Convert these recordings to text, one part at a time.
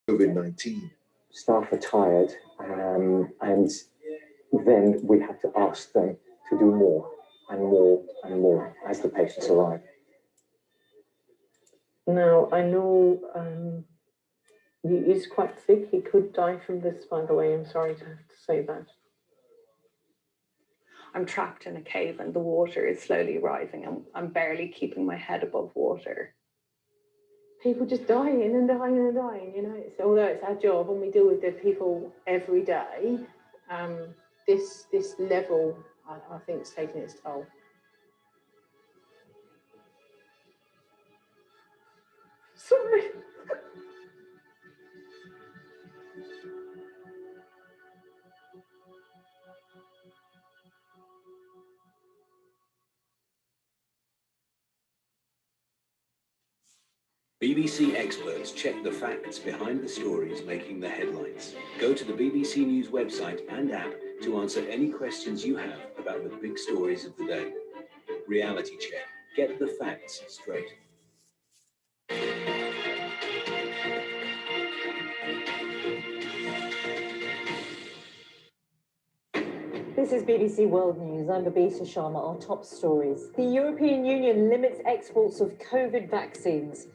COVID-19. Staff are tired, and then we have to ask them to do more and more and more as the patients arrive. Now, I know he is quite sick. He could die from this, by the way. I'm sorry to have to say that. I'm trapped in a cave and the water is slowly rising. I'm barely keeping my head above water. People just dying and dying and dying, you know. Although it's our job and we deal with dead people every day, this level, I think, is taking its toll. Sorry. BBC experts check the facts behind the stories making the headlines. Go to the BBC News website and app to answer any questions you have about the big stories of the day. Reality check. Get the facts straight. This is BBC World News. I'm Babita Sharma. Our top stories. The European Union limits exports of COVID vaccines.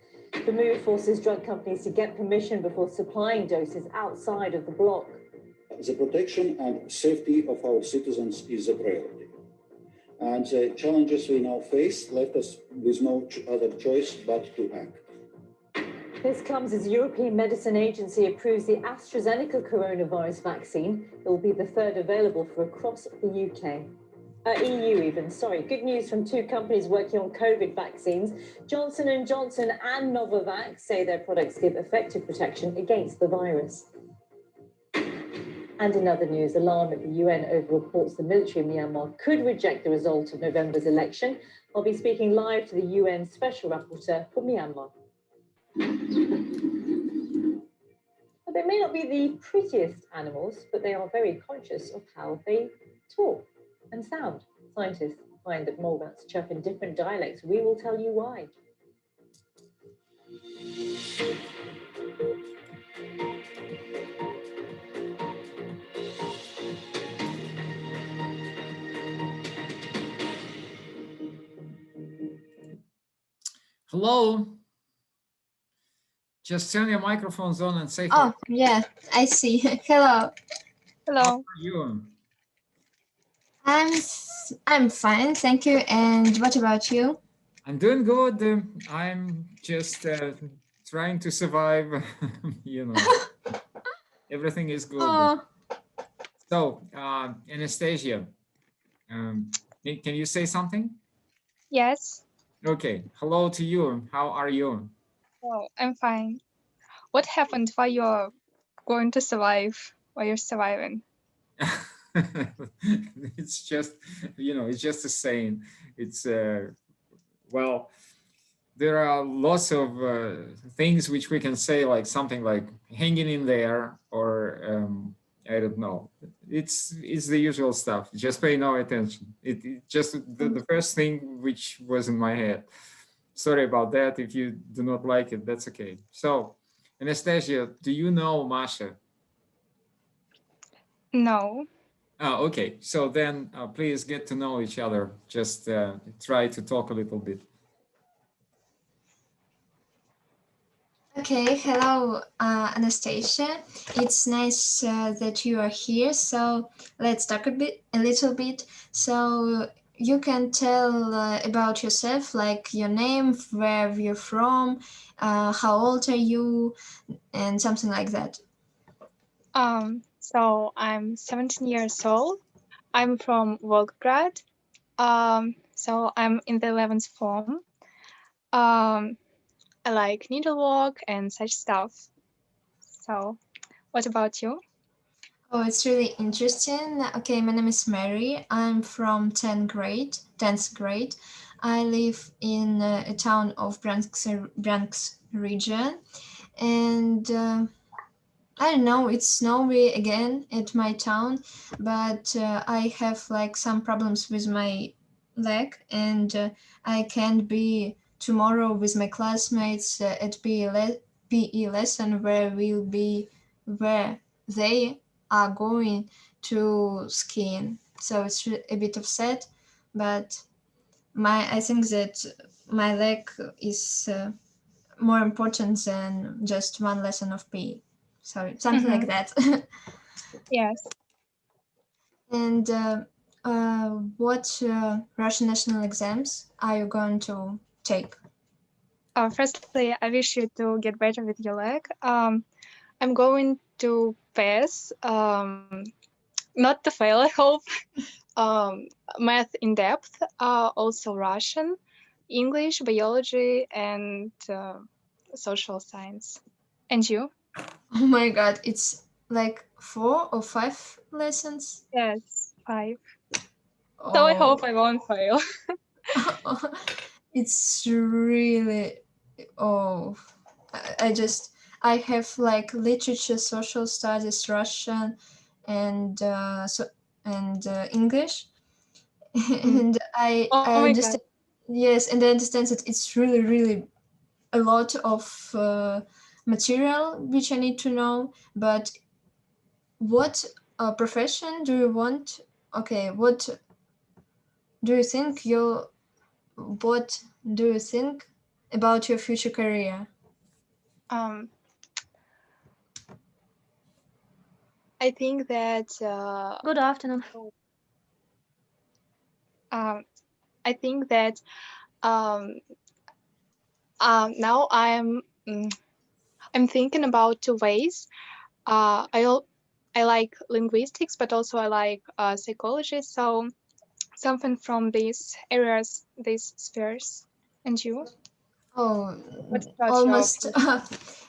The move forces drug companies to get permission before supplying doses outside of the bloc. The protection and safety of our citizens is a priority. And the challenges we now face left us with no other choice but to act. This comes as the European Medicine Agency approves the AstraZeneca coronavirus vaccine. It will be the third available for across the UK. EU even, sorry. Good news from two companies working on COVID vaccines. Johnson & Johnson and Novavax say their products give effective protection against the virus. And in other news, alarm at the UN over reports the military in Myanmar could reject the result of November's election. I'll be speaking live to the UN Special Rapporteur for Myanmar. They may not be the prettiest animals, but they are very conscious of how they talk and sound. Scientists find that mole rats chirp in different dialects. We will tell you why. Hello. Just turn your microphones on and say hello. Oh, yeah, I see. Hello. Hello. How are you? I'm fine, thank you. And what about you? I'm doing good. I'm just trying to survive. You know, everything is good. Oh. So, Anastasia, can you say something? Yes. Okay. Hello to you. How are you? Oh, I'm fine. What happened while you're going to survive, while you're surviving? It's just, you know, it's just a saying. It's, well, there are lots of things which we can say, like something like hanging in there, or I don't know. It's the usual stuff. Just pay no attention. It just the first thing which was in my head. Sorry about that. If you do not like it, that's okay. So, Anastasia, do you know Masha? No. Oh, okay. So then please get to know each other. Just try to talk a little bit. Okay, hello, Anastasia. It's nice that you are here. So let's talk a little bit. So you can tell about yourself, like your name, where you're from, how old are you, and something like that. So I'm 17 years old. I'm from Volgograd. So I'm in the 11th form. I like needlework and such stuff. So what about you? Oh, it's really interesting. Okay, my name is Mary. I'm from 10th grade. I live in a town of Branx region. And I don't know, it's snowy again at my town, but I have like some problems with my leg, and I can't be tomorrow with my classmates at PE lesson where they are going to skiing. So it's a bit of sad, but I think that my leg is more important than just one lesson of PE. Sorry, something like that. Yes. And what Russian national exams are you going to take? Firstly, I wish you to get better with your leg. I'm going to pass, not to fail, I hope. Math in depth, also Russian, English, biology, and social science. And you? Oh my God, it's like 4 or 5 lessons. Yes, 5. So I hope I won't fail. It's really I have like literature, social studies, Russian, and English, and I my understand. Yes, and I understand that it's really a lot of material which I need to know. But what profession do you want? Okay, what do you think what do you think about your future career? I think that Good afternoon. I think that now I'm thinking about 2 ways. I like linguistics, but also I like psychology. So something from these areas, these spheres. And you? Oh, What's about almost. your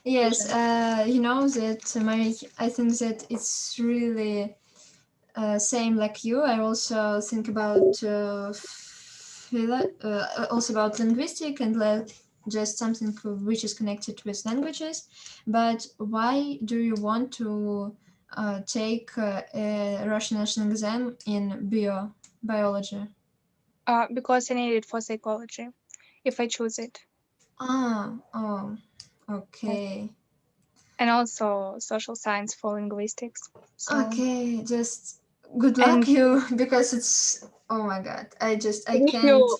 Yes, you know that I think that it's really same like you. I also think about also about linguistic and like just something which is connected with languages. But why do you want to take a Russian national exam in biology? Because I need it for psychology, if I choose it. Okay. And also social science for linguistics. So. Okay, just good luck you, because it's, oh my God, I can't. You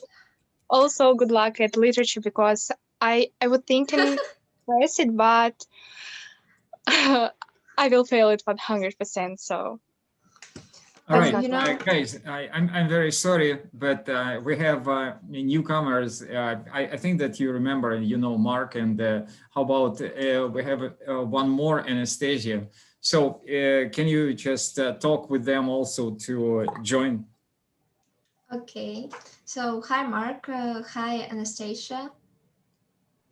also good luck at literature, because I would think and press it, but I will fail it 100%. So. All right, guys, I'm very sorry, but we have newcomers. I think that you remember, and you know Mark, and how about we have one more, Anastasia. So can you just talk with them also to join? Okay, so hi Mark, hi Anastasia.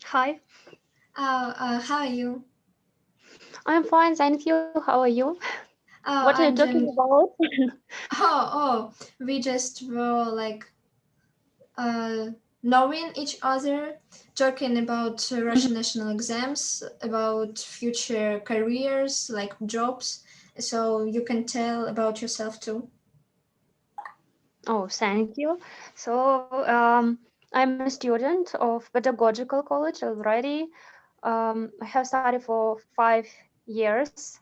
Hi. How are you? I'm fine, thank you. How are you? What are you talking about? We just were like knowing each other, talking about Russian national exams, about future careers, like jobs, so you can tell about yourself too. Oh, thank you. So I'm a student of pedagogical college already. I have studied for 5 years.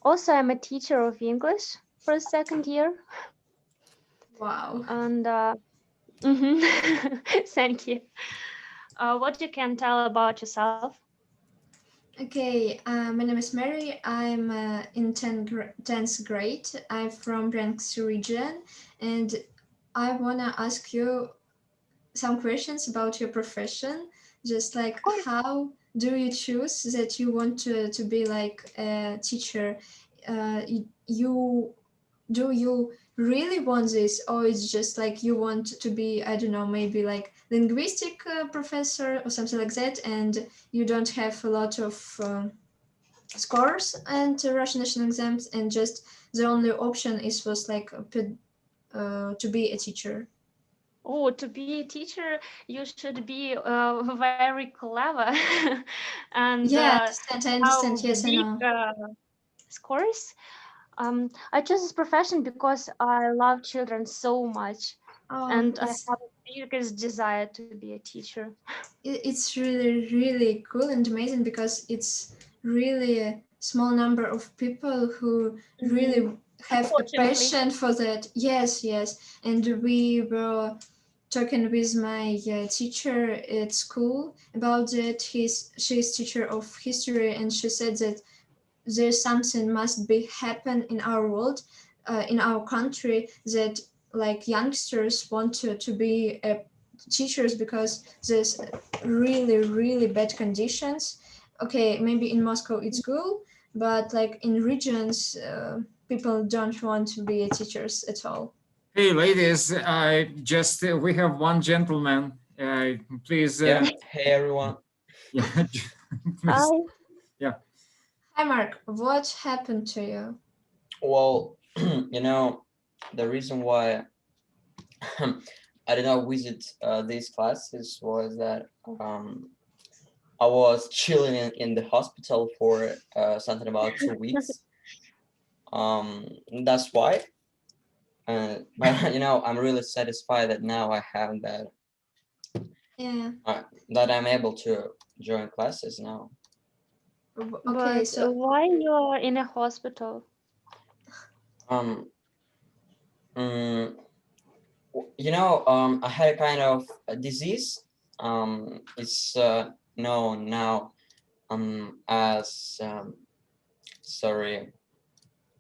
Also, I'm a teacher of English for the 2nd year. Wow. And thank you. What you can tell about yourself? Okay, my name is Mary. I'm in 10th grade. I'm from Branks region, and I wanna ask you some questions about your profession. Just like, how do you choose that you want to be like a teacher? Do you really want this, or it's just like you want to be, I don't know, maybe like linguistic professor or something like that, and you don't have a lot of scores and Russian national exams, and just the only option was like to be a teacher? Oh, to be a teacher, you should be very clever. And yeah, I understand. Yes, I know. Scores. I chose this profession because I love children so much, and I have a biggest desire to be a teacher? It's really, really cool and amazing because it's really a small number of people who really have a Unfortunately. passion for that. Yes, yes. And we were talking with my teacher at school about that. She's teacher of history, and she said that there's something must be happen in our world, in our country, that like youngsters want to be teachers because there's really, really bad conditions. Okay, maybe in Moscow it's good, but like in regions, people don't want to be teachers at all. Hey, ladies, we have one gentleman. Please. Yeah. Hey, everyone. Yeah. Hi. Yeah. Hi, Mark. What happened to you? Well, you know, the reason why I did not visit these classes was that I was chilling in the hospital for something about 2 weeks. That's why. But you know, I'm really satisfied that now I have that. Yeah. That I'm able to join classes now. Okay, But so why you're in a hospital? You know, I had a kind of a disease. It's known now as sorry,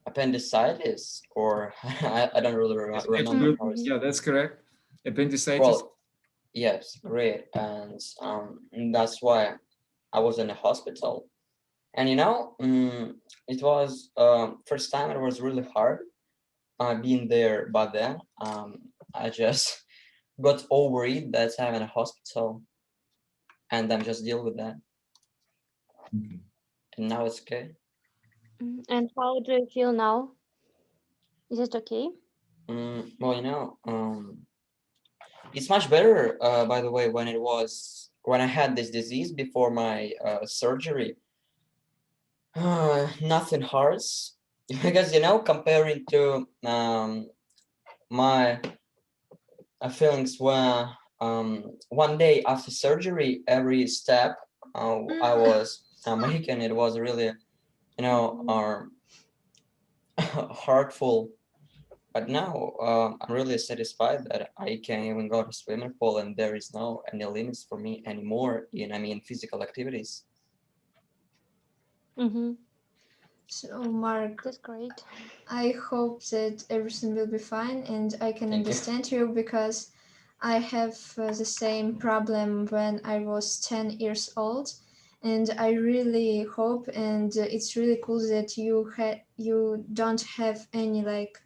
appendicitis, or I don't really remember how it's. Yeah, that's correct. Appendicitis. Well, yes, great, and that's why I was in the hospital. And you know, it was first time it was really hard being there, but then I just got over it that time in a hospital, and I'm just deal with that. Okay. And now it's okay. And how do you feel now? Is it okay? Well, you know, it's much better. By the way, when I had this disease before my surgery, nothing hurts because you know, comparing to my feelings when one day after surgery, every step I was making, it was really, you know, heartful. But now I'm really satisfied that I can even go to swimming pool and there is no any limits for me anymore in physical activities. So Mark, that's great. I hope that everything will be fine, and I can understand you because I have the same problem when I was 10 years old, and I really hope, and it's really cool that you don't have any like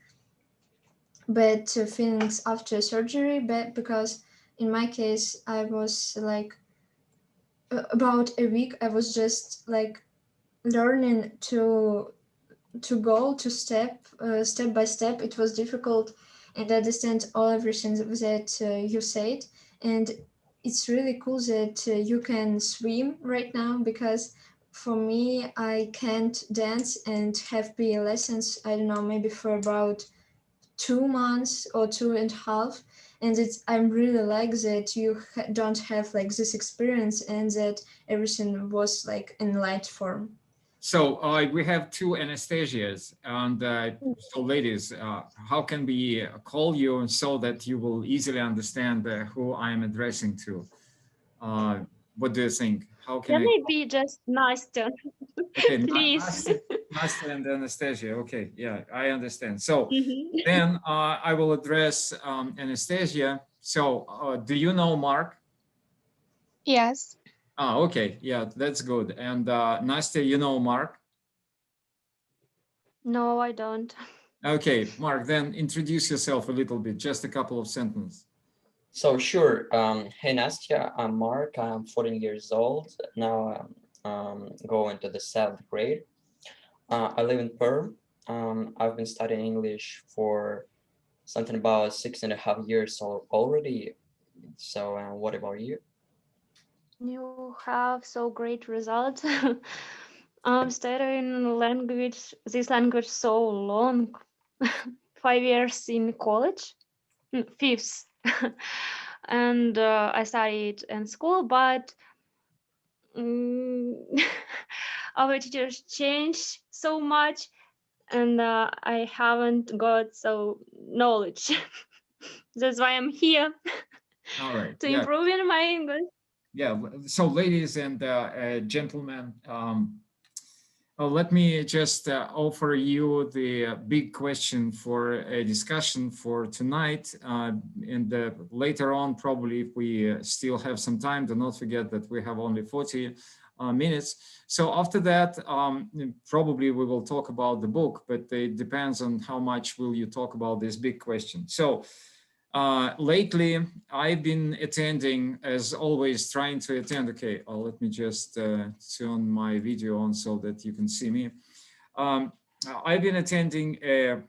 bad feelings after surgery, but because in my case I was like about a week I was just like learning to go to step by step. It was difficult and I understand everything that you said, and it's really cool that you can swim right now, because for me I can't dance and have PE lessons, I don't know, maybe for about 2 months or 2.5, and I'm really like that you don't have like this experience and that everything was like in light form. So we have two Anastasias, and so ladies, how can we call you so that you will easily understand who I am addressing to? What do you think? How can I be just Nastya? Okay, Please. Nastya and Anastasia. Okay, yeah, I understand. So then I will address Anastasia. So do you know Mark? Yes. Okay, yeah, that's good. And Nastya, you know Mark? No, I don't. Okay, Mark, then introduce yourself a little bit, just a couple of sentences. So sure. Hey Nastya, I'm Mark. I'm 14 years old now. I'm going to the 7th grade. I live in Perm. I've been studying English for something about 6.5 years already. So what about you? You have so great results. I'm studying this language so long, 5 years in college, fifth. and I studied in school, but our teachers changed so much, and I haven't got so knowledge. That's why I'm here All right. to Yeah. improve in my English. Yeah. So, ladies and gentlemen, let me just offer you the big question for a discussion for tonight. And later on, probably if we still have some time, do not forget that we have only 40 minutes. So after that, probably we will talk about the book, but it depends on how much will you talk about this big question. So lately, I've been attending, as always, trying to attend. Okay, let me just turn my video on so that you can see me. I've been attending a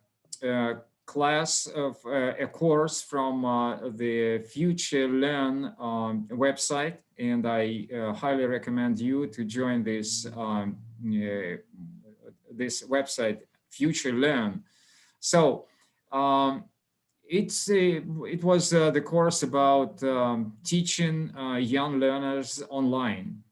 class of a course from the Future Learn website, and I highly recommend you to join this this website, Future Learn. So it was the course about teaching young learners online.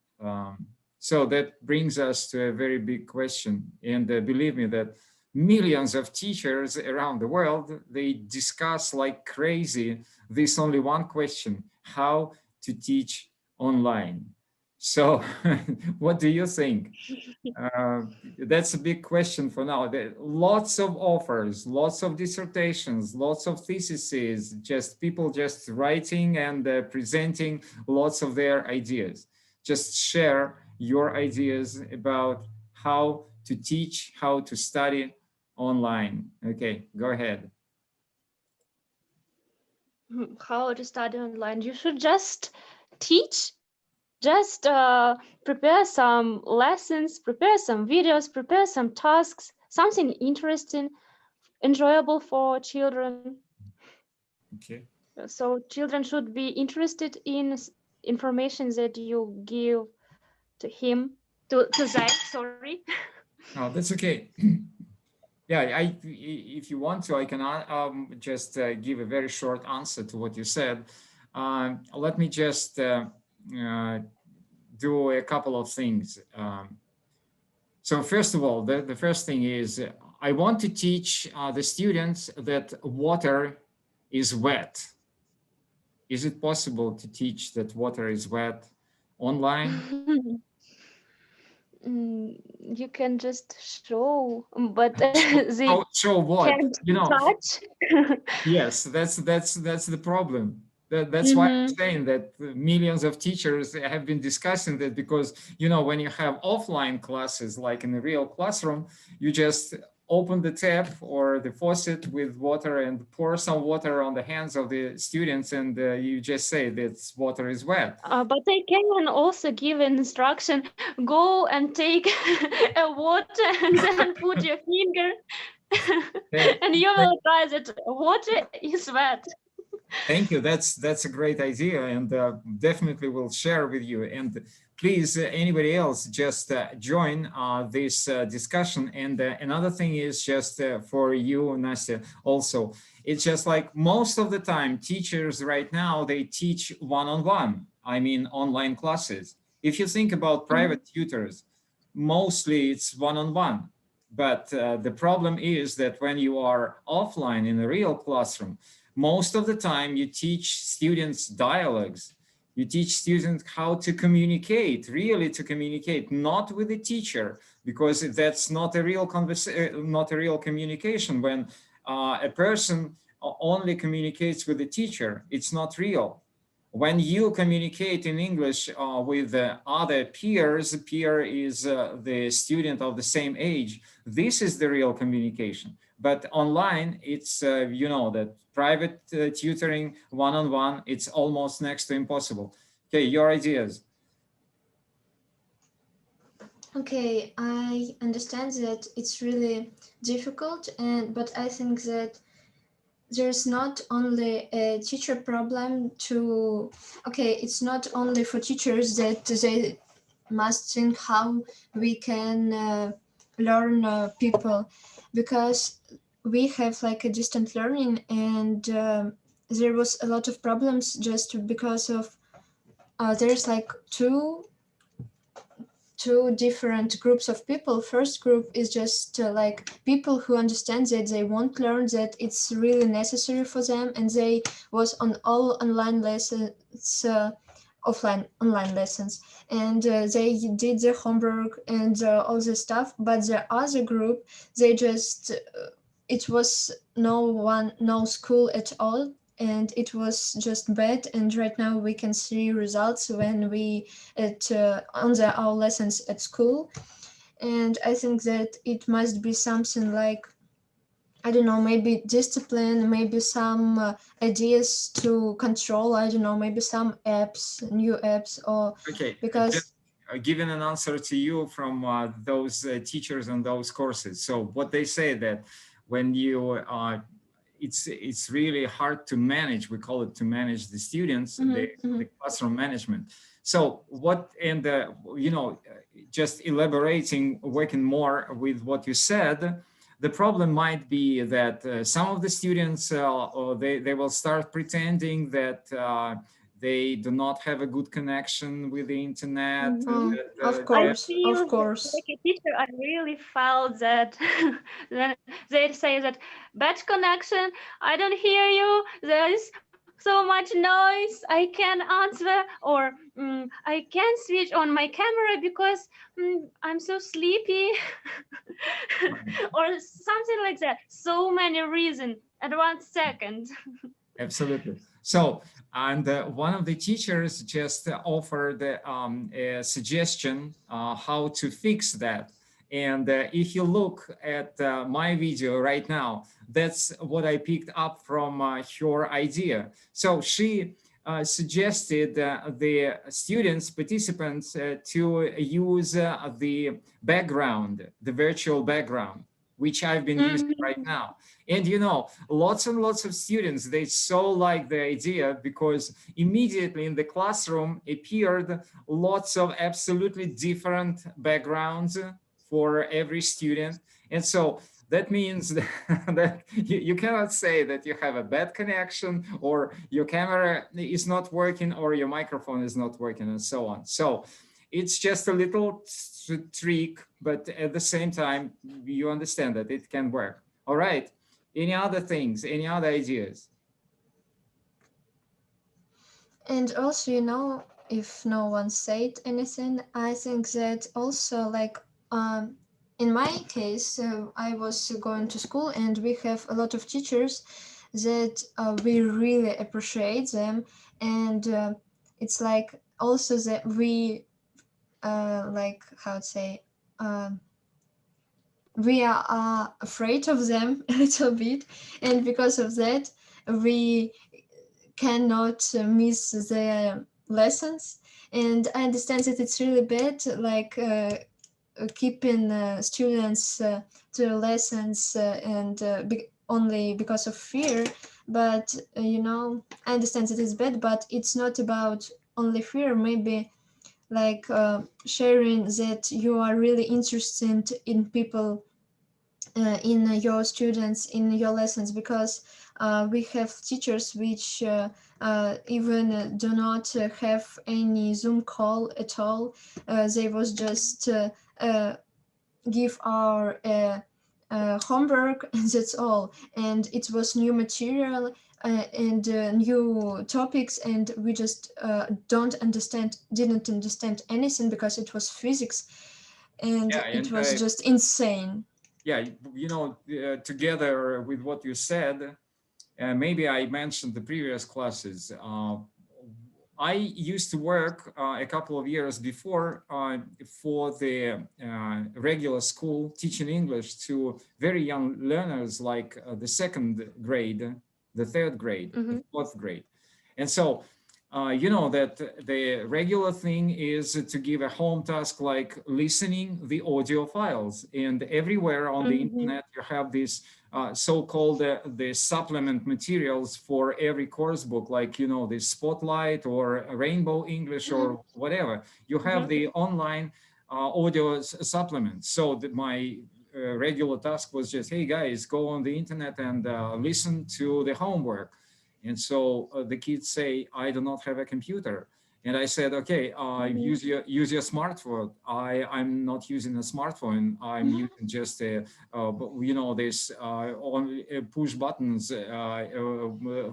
So that brings us to a very big question. And believe me that millions of teachers around the world, they discuss like crazy this only one question: how to teach online. So what do you think? That's a big question for now. There lots of offers, lots of dissertations, lots of theses, just people just writing and presenting lots of their ideas. Just share your ideas about how to teach, how to study online. Okay, go ahead. How to study online? You should just teach. Just prepare some lessons, prepare some videos, prepare some tasks, something interesting, enjoyable for children. Okay. So children should be interested in information that you give to him, to them, sorry. Oh, that's okay. Yeah, if you want to, I can just give a very short answer to what you said. Let me just do a couple of things. So first of all, the first thing is I want to teach the students that water is wet. Is it possible to teach that water is wet online? You can just show, but they Show what? can't You know, touch. yes, that's the problem. That's why I'm saying that millions of teachers have been discussing that, because, you know, when you have offline classes, like in a real classroom, you just open the tap or the faucet with water and pour some water on the hands of the students, and you just say that water is wet. But they can also give an instruction, go and take a water and then put your finger and you will try that water is wet. Thank you. That's a great idea, and definitely will share with you. And please, anybody else, just join this discussion. And another thing is just for you, Nastya, also, it's just like most of the time, teachers right now, they teach one-on-one, I mean, online classes. If you think about private tutors, mostly it's one-on-one. But the problem is that when you are offline in a real classroom, most of the time you teach students dialogues. You teach students how to communicate, really to communicate, not with the teacher, because that's not a real not a real communication. When a person only communicates with the teacher, it's not real. When you communicate in English with other peers, peer is the student of the same age, this is the real communication. But online, it's, you know, that private tutoring, one-on-one, it's almost next to impossible. Okay, your ideas. Okay, I understand that it's really difficult, but I think that there's not only a teacher problem to, okay, it's not only for teachers that they must think how we can learn people, because we have like a distant learning, and there was a lot of problems just because of there's like two different groups of people. First group is just like people who understand that they won't learn, that it's really necessary for them, and they was on all online lessons, online lessons, and they did the homework and all the stuff. But the other group, they just it was no school at all, and it was just bad. And right now we can see results when we on our lessons at school. And I think that it must be something like, I don't know, maybe discipline, maybe some ideas to control, I don't know, maybe some apps, new apps, or Okay, because just giving an answer to you from those teachers and those courses. So what they say that when you it's really hard to manage, we call it to manage the students, the classroom management. So what, and you know, just elaborating, working more with what you said, the problem might be that some of the students, or they will start pretending that they do not have a good connection with the internet. Of course. Like a teacher, I really felt that they say that bad connection, I don't hear you, there is so much noise, I can't answer, or I can't switch on my camera because I'm so sleepy, or something like that. So many reasons at 1 second. Absolutely. So, and one of the teachers just offered a suggestion how to fix that. And if you look at my video right now, that's what I picked up from her idea. So she suggested the students, participants, to use the background, the virtual background, which I've been using right now. And you know, lots and lots of students, they so like the idea, because immediately in the classroom appeared lots of absolutely different backgrounds for every student. And so that means that you cannot say that you have a bad connection, or your camera is not working, or your microphone is not working, and so on. So it's just a little trick, but at the same time, you understand that it can work. All right. Any other things? Any other ideas? And also, you know, if no one said anything, I think that also, like, in my case, I was going to school, and we have a lot of teachers that we really appreciate them. And it's like also that we, like, how to say, we are afraid of them a little bit. And because of that, we cannot miss the lessons. And I understand that it's really bad, like keeping students to lessons and only because of fear. But you know, I understand that it's bad, but it's not about only fear. Maybe like sharing that you are really interested in people, in your students, in your lessons, because we have teachers which even do not have any Zoom call at all. They was just give our homework, and that's all. And it was new material and new topics, and we just didn't understand anything, because it was physics, and it was just insane. Yeah, you know, together with what you said, maybe I mentioned the previous classes. I used to work a couple of years before for the regular school, teaching English to very young learners, like the 2nd grade, the 3rd grade, the 4th grade. And so, you know that the regular thing is to give a home task like listening the audio files. And everywhere on the internet, you have these so-called the supplement materials for every course book, like, you know, the Spotlight or Rainbow English or whatever. You have the online audio supplements. So my regular task was just, hey guys, go on the internet and listen to the homework. And so the kids say, I do not have a computer. And I said, okay, use your smartphone. I'm not using a smartphone. I'm using just a, this only push buttons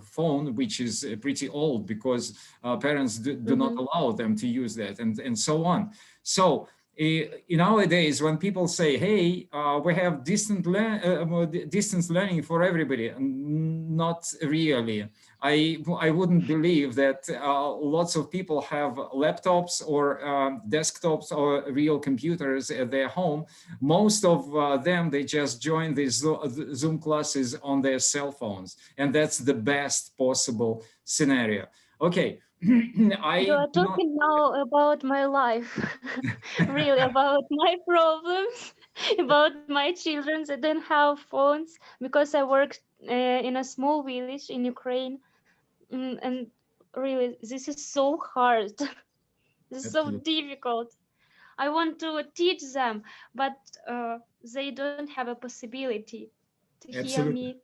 phone, which is pretty old because parents do not allow them to use that, and so on. So nowadays, when people say, hey, we have distance learning for everybody, not really. I wouldn't believe that lots of people have laptops or desktops or real computers at their home. Most of them, they just join these Zoom classes on their cell phones. And that's the best possible scenario. Okay. You are talking now about my life, really about my problems, about my children that don't have phones because I work in a small village in Ukraine. And really, this is so hard. This is so difficult. I want to teach them, but they don't have a possibility to hear Absolutely. me.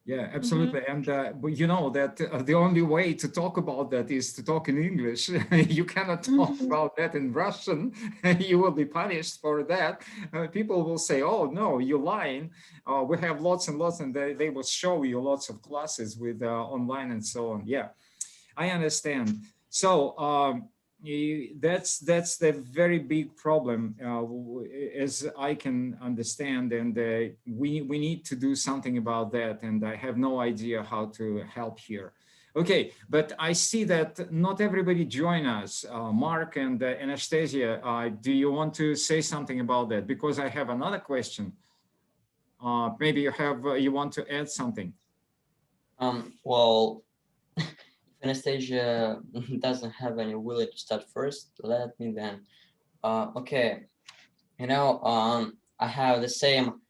Yeah, absolutely. And but you know that the only way to talk about that is to talk in English. You cannot talk about that in Russian. You will be punished for that. People will say, oh, no, you're lying. We have lots and lots, and they will show you lots of classes with online and so on. Yeah, I understand. So that's the very big problem, as I can understand, and we need to do something about that, and I have no idea how to help here. Okay, but I see that not everybody join us. Mark and Anastasia, do you want to say something about that? Because I have another question. Maybe you want to add something. Well, Anastasia doesn't have any willing to start first. Let me then. Okay, I have the same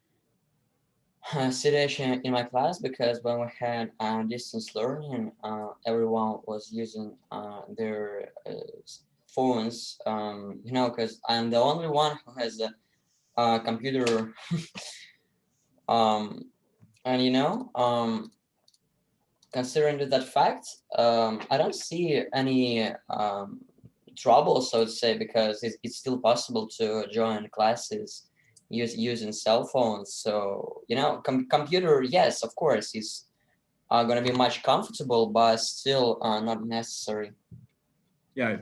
situation in my class because when we had distance learning, everyone was using their phones. Because I'm the only one who has a computer. And considering that fact, I don't see any trouble, so to say, because it's still possible to join classes using cell phones. So, computer, yes, of course, is going to be much comfortable, but still not necessary. Yeah,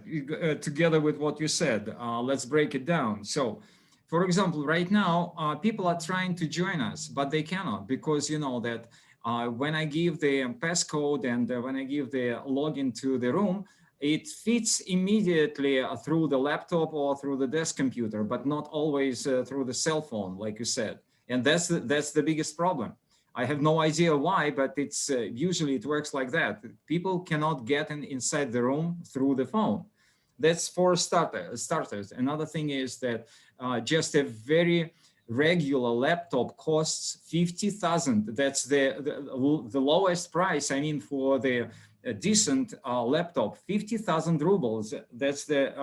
together with what you said, let's break it down. So, for example, right now, people are trying to join us, but they cannot because you know that when I give the passcode and when I give the login to the room, it fits immediately through the laptop or through the desk computer, but not always through the cell phone, like you said. And that's the biggest problem. I have no idea why, but it's usually it works like that. People cannot get inside the room through the phone. That's for starters. Another thing is that just a very regular laptop costs 50,000. That's the lowest price. I mean, for the decent laptop, 50,000 rubles. That's the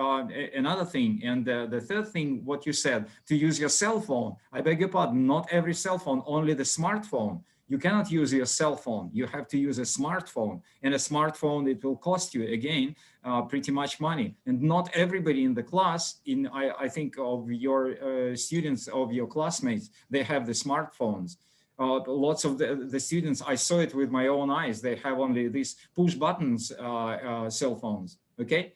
another thing. And the third thing, what you said, to use your cell phone. I beg your pardon, not every cell phone, only the smartphone. You cannot use your cell phone. You have to use a smartphone. And a smartphone, it will cost you, again, pretty much money. And not everybody in the class, I think of your students, of your classmates, they have the smartphones. Lots of the students, I saw it with my own eyes, they have only these push buttons cell phones, okay?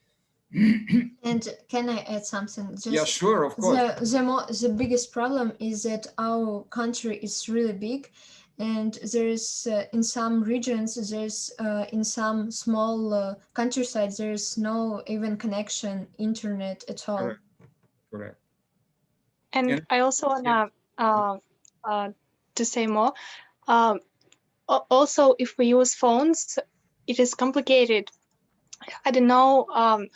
And can I add something? Just yeah, sure, of course. The biggest problem is that our country is really big, and there's in some regions, there's in some small countryside, there's no even connection internet at all. Correct. And I also wanna to say more. Also, if we use phones, it is complicated. I don't know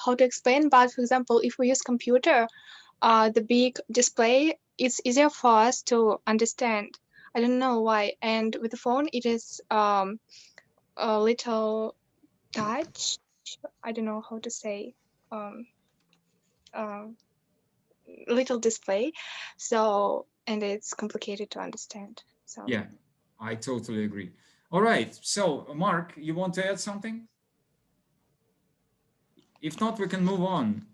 how to explain, but for example, if we use computer, the big display, it's easier for us to understand. I don't know why. And with the phone, it is a little touch. I don't know how to say. Little display. So, and it's complicated to understand. So yeah, I totally agree. All right, so Mark, you want to add something? If not, we can move on.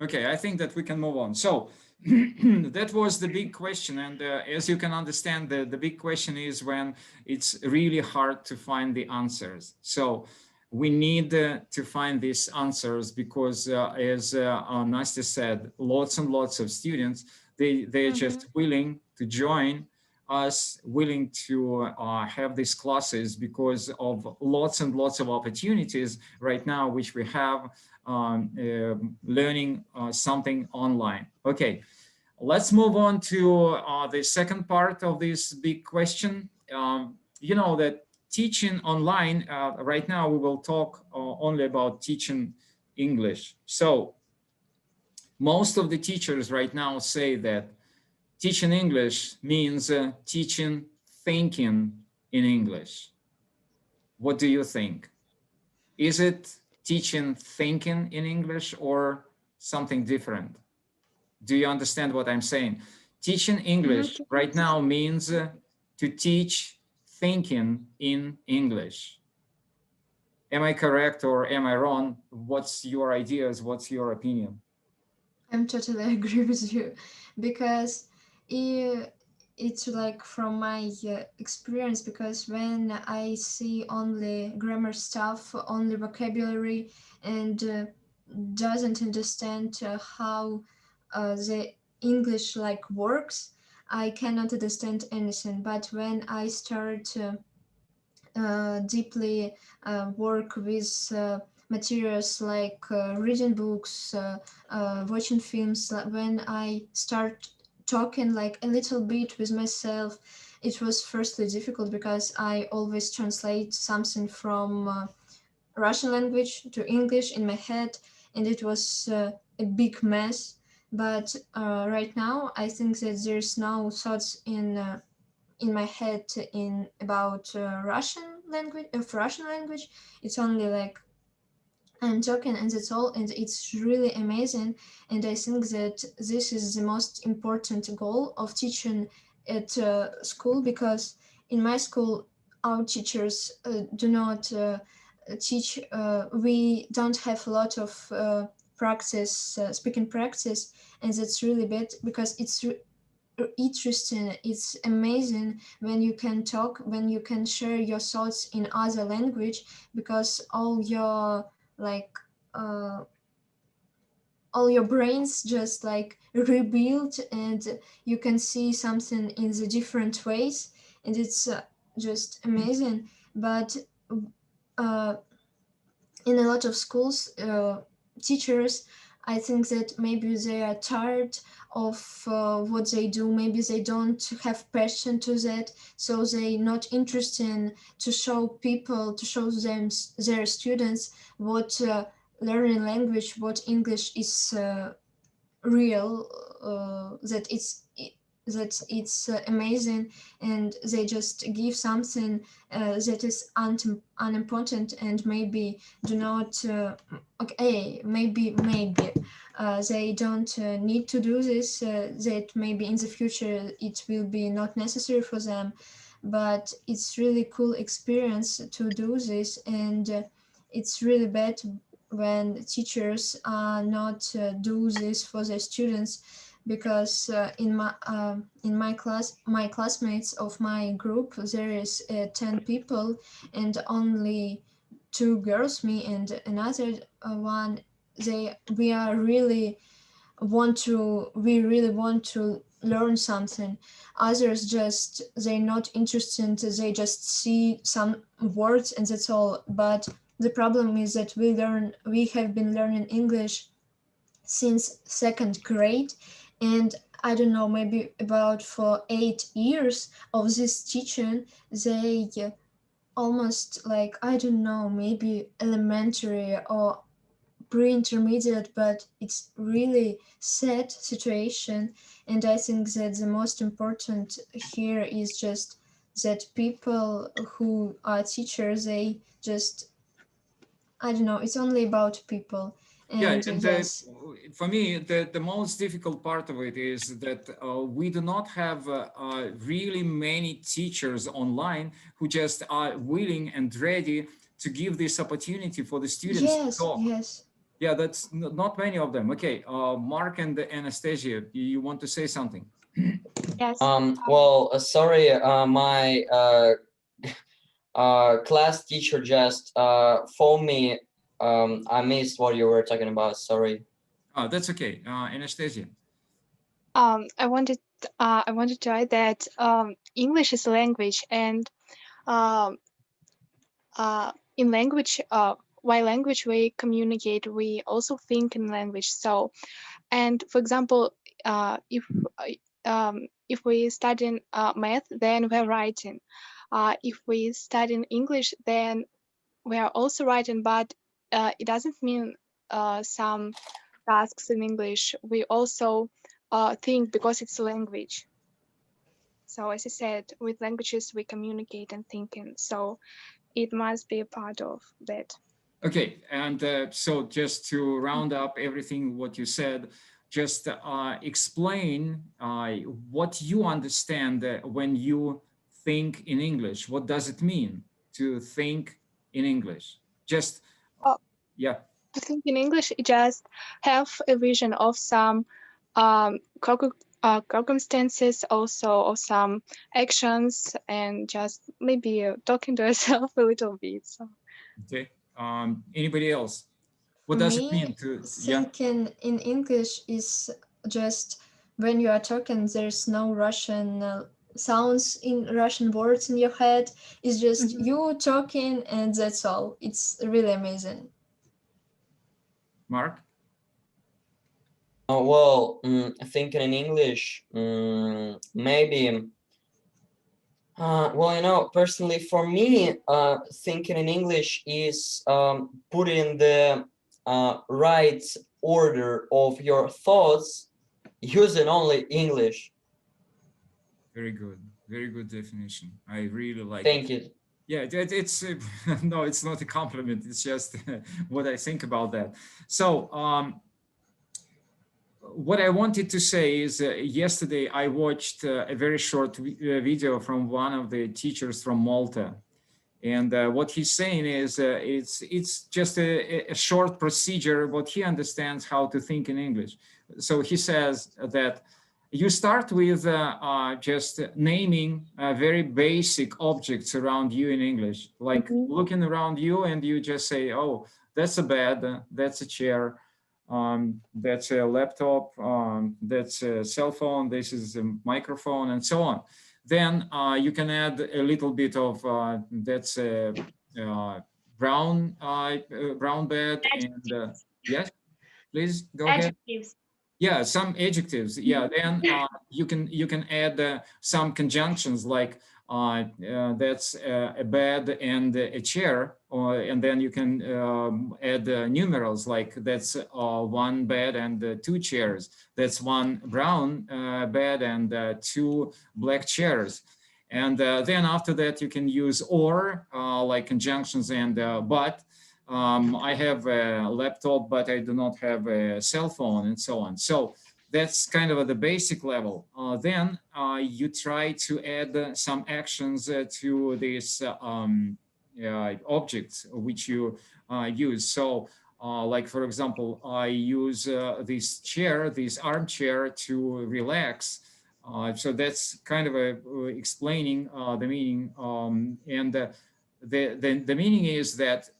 Okay, I think that we can move on. So that was the big question. And as you can understand, the big question is when it's really hard to find the answers. So we need to find these answers because as Nastya said, lots and lots of students, they're just willing to join us, willing to have these classes because of lots and lots of opportunities right now, which we have learning something online. Okay, let's move on to the second part of this big question. You know that teaching online, right now we will talk only about teaching English. So most of the teachers right now say that teaching English means teaching thinking in English. What do you think? Is it teaching thinking in English or something different? Do you understand what I'm saying? Teaching English right now means to teach thinking in English. Am I correct or am I wrong? What's your ideas? What's your opinion? I'm totally agree with you because it's like from my experience, because when I see only grammar stuff, only vocabulary, and doesn't understand how the English like works, I cannot understand anything. But when I start deeply work with materials like reading books, watching films, when I start talking like a little bit with myself, it was firstly difficult because I always translate something from Russian language to English in my head, and it was a big mess. But right now, I think that there's no thoughts in my head in about Russian language. It's only like I'm talking and that's all, and it's really amazing. And I think that this is the most important goal of teaching at school, because in my school our teachers do not teach. We don't have a lot of practice, speaking practice, and that's really bad because it's interesting. It's amazing when you can talk, when you can share your thoughts in other language, because like uh, all your brains just like rebuild, and you can see something in the different ways, and it's just amazing. But uh, in a lot of schools, teachers, I think that maybe they are tired of what they do. Maybe they don't have passion to that, so they not interested to show people, to show them their students what learning language, what English is real, that it's amazing, and they just give something that is unimportant, and maybe do not okay, maybe they don't need to do this, that maybe in the future it will be not necessary for them. But it's really cool experience to do this, and it's really bad when teachers not do this for their students, because in my class, my classmates of my group, there is 10 people, and only 2 girls, me and another one. We really want to learn something. Others just, they're not interested, they just see some words and that's all. But the problem is that we have been learning English since 2nd grade, and I don't know, maybe about for 8 years of this teaching, they almost like, I don't know, maybe elementary or pre-intermediate, but it's really sad situation. And I think that the most important here is just that people who are teachers, they just, I don't know, it's only about people. And yes. For me, the most difficult part of it is that we do not have really many teachers online who just are willing and ready to give this opportunity for the students to talk. Yes. Yeah, that's not many of them. Okay, Mark and Anastasia, you want to say something? Yes. Well, sorry, my class teacher just phoned me. I missed what you were talking about. Sorry. Oh, that's okay. Anastasia. I wanted to add that English is a language, and in language, while language we communicate, we also think in language. So, and for example, if we study math, then we're writing. If we study English, then we are also writing, but it doesn't mean some tasks in English. We also think because it's a language. So as I said, with languages, we communicate and thinking. So it must be a part of that. Okay, and so just to round up everything what you said, just explain what you understand when you think in English. What does it mean to think in English? Just, yeah. To think in English, you just have a vision of some circumstances, also of some actions, and just maybe talking to yourself a little bit. So. Okay. Anybody else? What does it mean to thinking in English is just when you are talking, there's no Russian sounds in Russian words in your head. It's just you talking and that's all. It's really amazing. Mark? Well, thinking in English, maybe. Well, you know, personally for me, thinking in English is putting the right order of your thoughts using only English. Very good definition. I really like Thank you. Yeah, it's no, it's not a compliment. It's just what I think about that. So what I wanted to say is yesterday I watched a very short video from one of the teachers from Malta. And what he's saying is it's just a short procedure, but he understands how to think in English. So he says that you start with just naming very basic objects around you in English, like looking around you and you just say, oh, that's a bed, that's a chair, that's a laptop, that's a cell phone, this is a microphone, and so on. Then you can add a little bit of that's a brown bed, and yes, please go ahead. Yeah, some adjectives. Yeah, then you can add some conjunctions like that's a bed and a chair, and then you can add numerals like that's one bed and two chairs. That's one brown bed and two black chairs. And then after that you can use or like conjunctions and but. I have a laptop, but I do not have a cell phone and so on. So that's kind of at the basic level. Then you try to add some actions to these objects which you use. So like, for example, I use this chair, this armchair to relax. So that's kind of explaining the meaning. And the meaning is that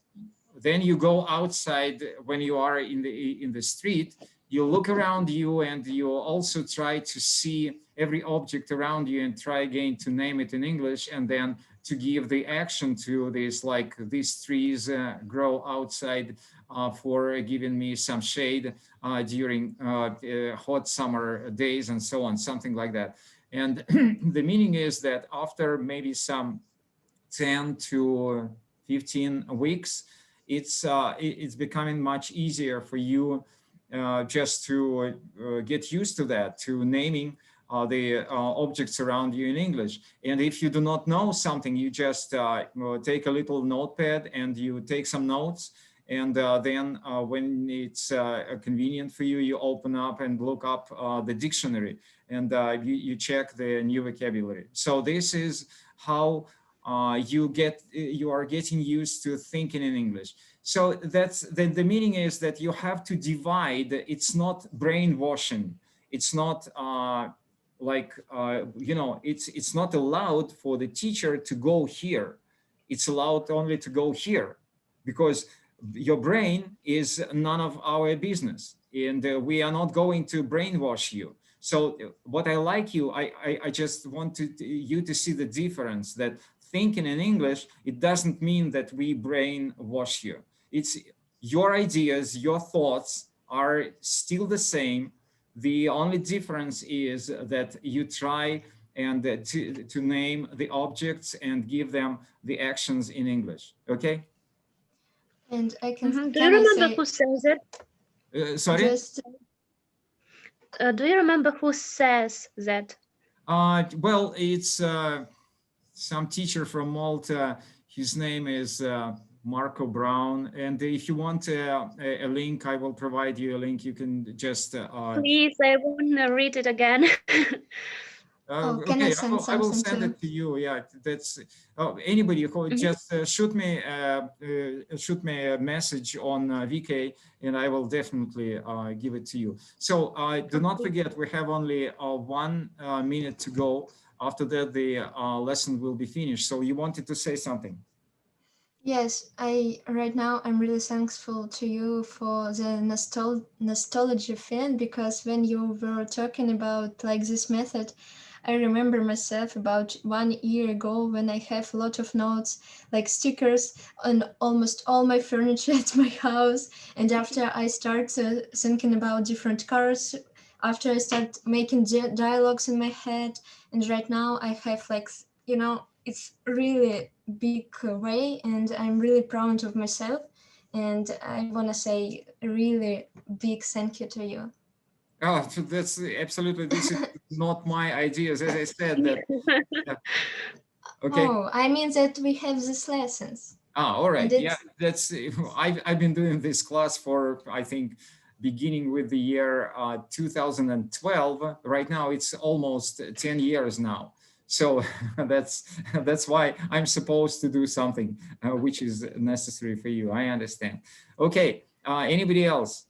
then you go outside when you are in the street, you look around you and you also try to see every object around you and try again to name it in English and then to give the action to this, like these trees grow outside for giving me some shade during hot summer days and so on, something like that. And the meaning is that after maybe some 10 to 15 weeks, it's becoming much easier for you just to get used to that, to naming the objects around you in English. And if you do not know something, you just take a little notepad and you take some notes And then when it's convenient for you, you open up and look up the dictionary, and you check the new vocabulary. So this is how you are getting used to thinking in English. So that's the meaning is that you have to divide. It's not brainwashing. It's not it's not allowed for the teacher to go here. It's allowed only to go here, because your brain is none of our business, and we are not going to brainwash you. So what I like you, I just want you to see the difference, that thinking in English, it doesn't mean that we brainwash you. It's your ideas, your thoughts are still the same. The only difference is that you try and to name the objects and give them the actions in English. Okay? And I can. Do you remember who says it? Sorry? Just do you remember who says that? Well, it's some teacher from Malta. His name is Marco Brown. And if you want a link, I will provide you a link. You can just... Please, I won't read it again. Can okay, I send I will something send too? it to you. Yeah, that's anybody who just shoot me a message on VK, and I will definitely give it to you. So do not forget, we have only 1 minute to go. After that, the lesson will be finished. So you wanted to say something? Yes, right now I'm really thankful to you for the nostalgia fan, because when you were talking about like this method, I remember myself about 1 year ago when I have a lot of notes, like stickers on almost all my furniture at my house. And after I start thinking about different cars, after I start making dialogues in my head, and right now I have like, it's really big way, and I'm really proud of myself. And I want to say a really big thank you to you. Oh, that's absolutely, this is not my ideas, as I said. That, okay. Oh, I mean that we have these lessons. All right. Yeah, that's, I've been doing this class for, I think, beginning with the year 2012. Right now, it's almost 10 years now. So that's why I'm supposed to do something which is necessary for you. I understand. Okay. Anybody else?